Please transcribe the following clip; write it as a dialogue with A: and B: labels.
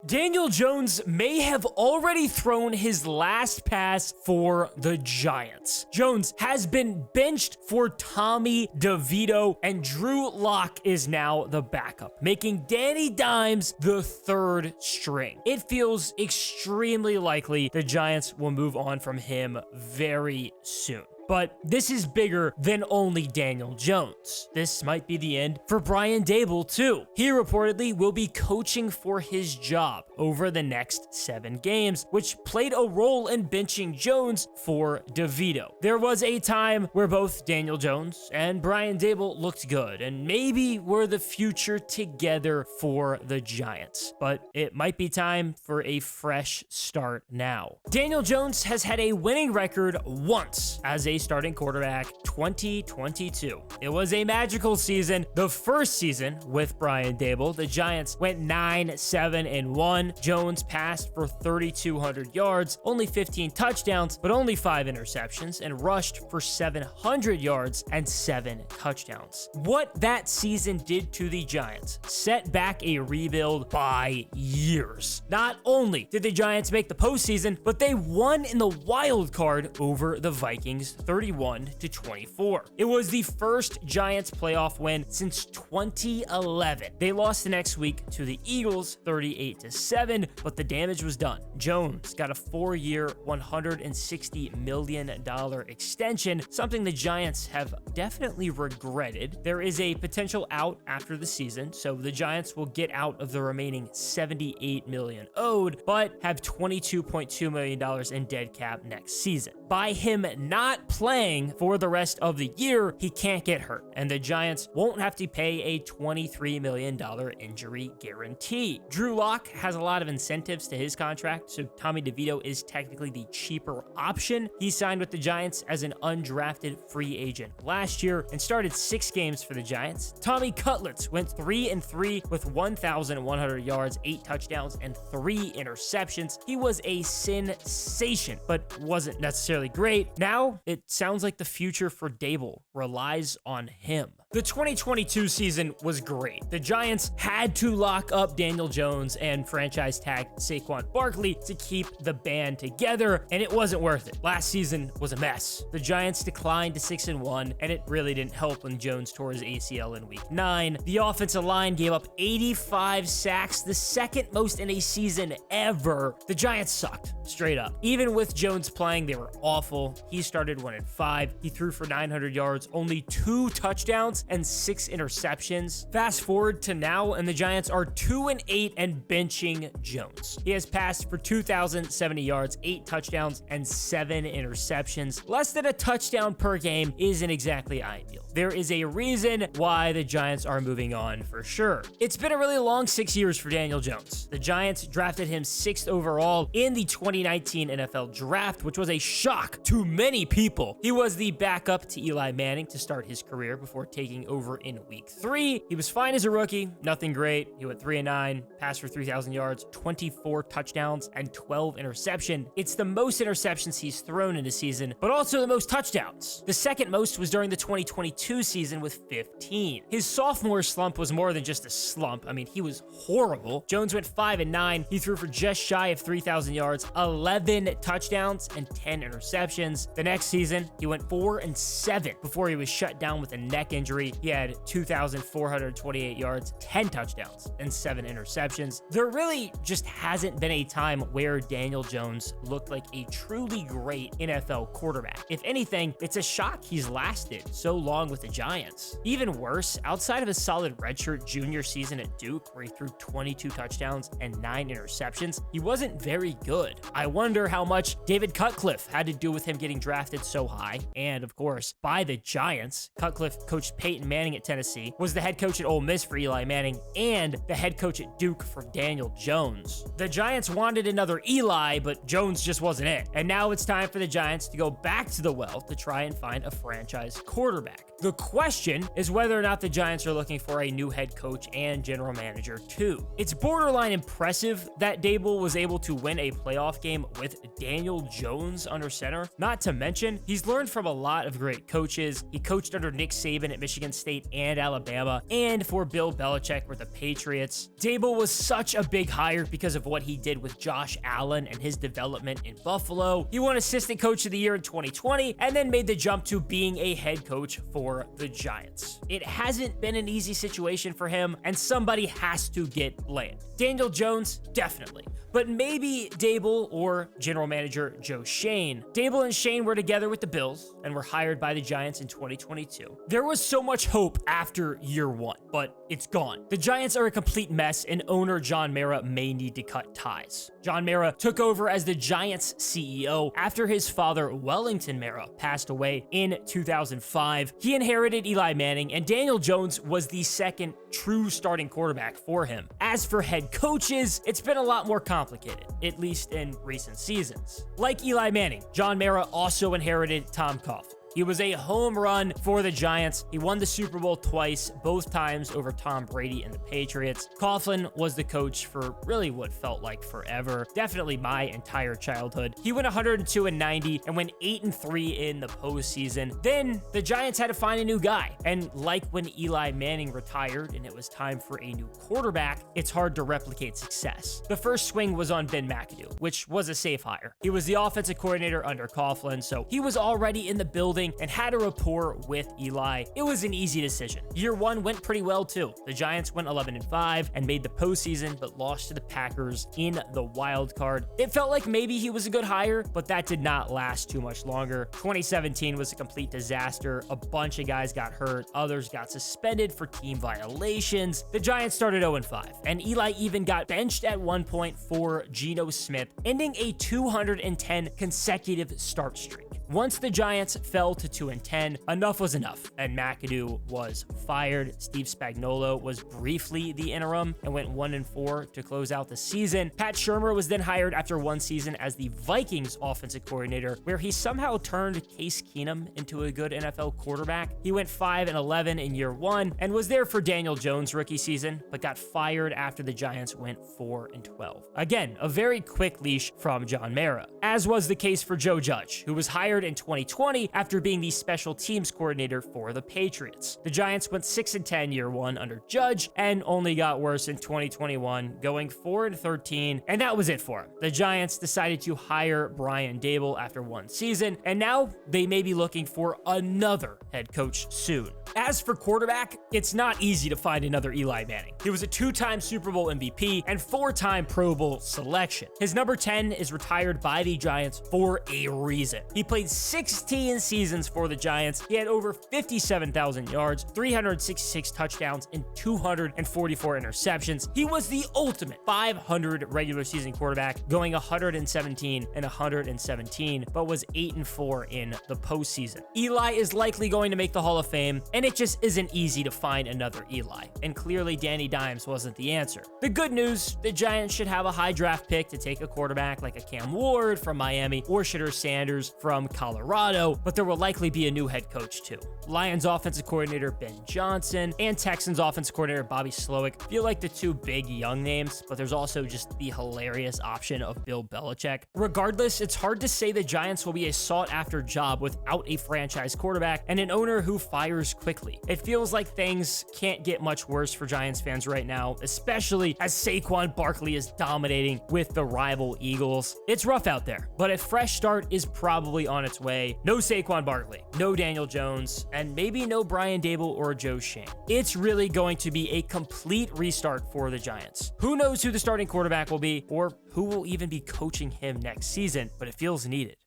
A: Daniel Jones may have already thrown his last pass for the Giants. Jones has been benched for Tommy DeVito, and Drew Lock is now the backup, making Danny Dimes the third string. It feels extremely likely the Giants will move on from him very soon. But this is bigger than only Daniel Jones. This might be the end for Brian Daboll too. He reportedly will be coaching for his job over the next 7 games, which played a role in benching Jones for DeVito. There was a time where both Daniel Jones and Brian Daboll looked good and maybe were the future together for the Giants. But it might be time for a fresh start now. Daniel Jones has had a winning record once as a starting quarterback, 2022. It was a magical season. The first season with Brian Daboll, the Giants went 9-7-1. Jones passed for 3,200 yards, only 15 touchdowns, but only 5 interceptions, and rushed for 700 yards and 7 touchdowns. What that season did to the Giants set back a rebuild by years. Not only did the Giants make the postseason, but they won in the wild card over the Vikings 31-24. It was the first Giants playoff win since 2011. They lost the next week to the Eagles 38-7, but the damage was done. Jones got a 4-year, $160 million extension, something the Giants have definitely regretted. There is a potential out after the season, so the Giants will get out of the remaining $78 million owed, but have $22.2 million in dead cap next season. By him not playing for the rest of the year, he can't get hurt, and the Giants won't have to pay a $23 million injury guarantee. Drew Lock has a lot of incentives to his contract, so Tommy DeVito is technically the cheaper option. He signed with the Giants as an undrafted free agent last year and started 6 games for the Giants. Tommy Cutlets went 3-3 with 1,100 yards, 8 touchdowns, and 3 interceptions. He was a sensation, but wasn't necessarily great. Now, it sounds like the future for Daboll relies on him. The 2022 season was great. The Giants had to lock up Daniel Jones and franchise tag Saquon Barkley to keep the band together, and it wasn't worth it. Last season was a mess. The Giants declined to 6-1, and it really didn't help when Jones tore his ACL in week 9. The offensive line gave up 85 sacks, the second most in a season ever. The Giants sucked, straight up. Even with Jones playing, they were awful. He started 1-5. He threw for 900 yards, only 2 touchdowns, and 6 interceptions. Fast forward to now, and the Giants are 2-8 and benching Jones. He has passed for 2,070 yards, 8 touchdowns, and 7 interceptions. Less than a touchdown per game isn't exactly ideal. There is a reason why the Giants are moving on for sure. It's been a really long 6 years for Daniel Jones. The Giants drafted him 6th overall in the 2019 NFL Draft, which was a shock to many people. He was the backup to Eli Manning to start his career before taking over in week 3. He was fine as a rookie, nothing great. He went 3-9, passed for 3,000 yards, 24 touchdowns, and 12 interceptions. It's the most interceptions he's thrown in a season, but also the most touchdowns. The second most was during the 2022 season with 15. His sophomore slump was more than just a slump. I mean, he was horrible. Jones went 5-9. He threw for just shy of 3,000 yards, 11 touchdowns, and 10 interceptions. The next season, he went 4-7 before he was shut down with a neck injury. He had 2,428 yards, 10 touchdowns, and 7 interceptions. There really just hasn't been a time where Daniel Jones looked like a truly great NFL quarterback. If anything, it's a shock he's lasted so long with the Giants. Even worse, outside of a solid redshirt junior season at Duke, where he threw 22 touchdowns and 9 interceptions, he wasn't very good. I wonder how much David Cutcliffe had to do with him getting drafted so high, and of course, by the Giants. Cutcliffe coached Peyton Manning at Tennessee, was the head coach at Ole Miss for Eli Manning, and the head coach at Duke for Daniel Jones. The Giants wanted another Eli, but Jones just wasn't it. And now it's time for the Giants to go back to the well to try and find a franchise quarterback. The question is whether or not the Giants are looking for a new head coach and general manager too. It's borderline impressive that Daboll was able to win a playoff game with Daniel Jones under center. Not to mention, he's learned from a lot of great coaches. He coached under Nick Saban at Michigan Michigan State and Alabama, and for Bill Belichick with the Patriots. Daboll was such a big hire because of what he did with Josh Allen and his development in Buffalo. He won Assistant Coach of the Year in 2020 and then made the jump to being a head coach for the Giants. It hasn't been an easy situation for him, and somebody has to get blamed. Daniel Jones, definitely. But maybe Daboll or general manager Joe Schoen. Daboll and Schoen were together with the Bills and were hired by the Giants in 2022. There was so much hope after year one, but it's gone. The Giants are a complete mess, and owner John Mara may need to cut ties. John Mara took over as the Giants CEO after his father, Wellington Mara, passed away in 2005. He inherited Eli Manning, and Daniel Jones was the second true starting quarterback for him. As for head coaches, it's been a lot more complicated, at least in recent seasons. Like Eli Manning, John Mara also inherited Tom Coughlin. He was a home run for the Giants. He won the Super Bowl twice, both times over Tom Brady and the Patriots. Coughlin was the coach for really what felt like forever, definitely my entire childhood. He went 102-90 and went 8-3 in the postseason. Then the Giants had to find a new guy. And like when Eli Manning retired and it was time for a new quarterback, it's hard to replicate success. The first swing was on Ben McAdoo, which was a safe hire. He was the offensive coordinator under Coughlin, so he was already in the building and had a rapport with Eli. It was an easy decision. Year one went pretty well too. The Giants went 11-5 and made the postseason, but lost to the Packers in the wild card. It felt like maybe he was a good hire, but that did not last too much longer. 2017 was a complete disaster. A bunch of guys got hurt. Others got suspended for team violations. The Giants started 0-5, and Eli even got benched at one point for Geno Smith, ending a 210 consecutive start streak. Once the Giants fell to 2-10, enough was enough, and McAdoo was fired. Steve Spagnuolo was briefly the interim and went 1-4 to close out the season. Pat Shurmur was then hired after one season as the Vikings offensive coordinator, where he somehow turned Case Keenum into a good NFL quarterback. He went 5-11 in year one and was there for Daniel Jones' rookie season, but got fired after the Giants went 4-12. Again, a very quick leash from John Mara, as was the case for Joe Judge, who was hired in 2020 after being the special teams coordinator for the Patriots. The Giants went 6-10 year one under Judge and only got worse in 2021, going 4-13, and that was it for him. The Giants decided to hire Brian Daboll after one season, and now they may be looking for another head coach soon. As for quarterback, it's not easy to find another Eli Manning. He was a two-time Super Bowl MVP and four-time Pro Bowl selection. His number 10 is retired by the Giants for a reason. He played 16 seasons for the Giants. He had over 57,000 yards, 366 touchdowns, and 244 interceptions. He was the ultimate 500 regular season quarterback, going 117-117, but was 8-4 in the postseason. Eli is likely going to make the Hall of Fame, and it just isn't easy to find another Eli. And clearly Danny Dimes wasn't the answer. The good news, the Giants should have a high draft pick to take a quarterback like a Cam Ward from Miami or Shedeur Sanders from Colorado, but there will likely be a new head coach too. Lions offensive coordinator Ben Johnson and Texans offensive coordinator Bobby Slowick feel like the two big young names, but there's also just the hilarious option of Bill Belichick. Regardless, it's hard to say the Giants will be a sought-after job without a franchise quarterback and an owner who fires quickly. It feels like things can't get much worse for Giants fans right now, especially as Saquon Barkley is dominating with the rival Eagles. It's rough out there, but a fresh start is probably on its way. No Saquon Barkley, no Daniel Jones, and maybe no Brian Daboll or Joe Schoen. It's really going to be a complete restart for the Giants. Who knows who the starting quarterback will be or who will even be coaching him next season, but it feels needed.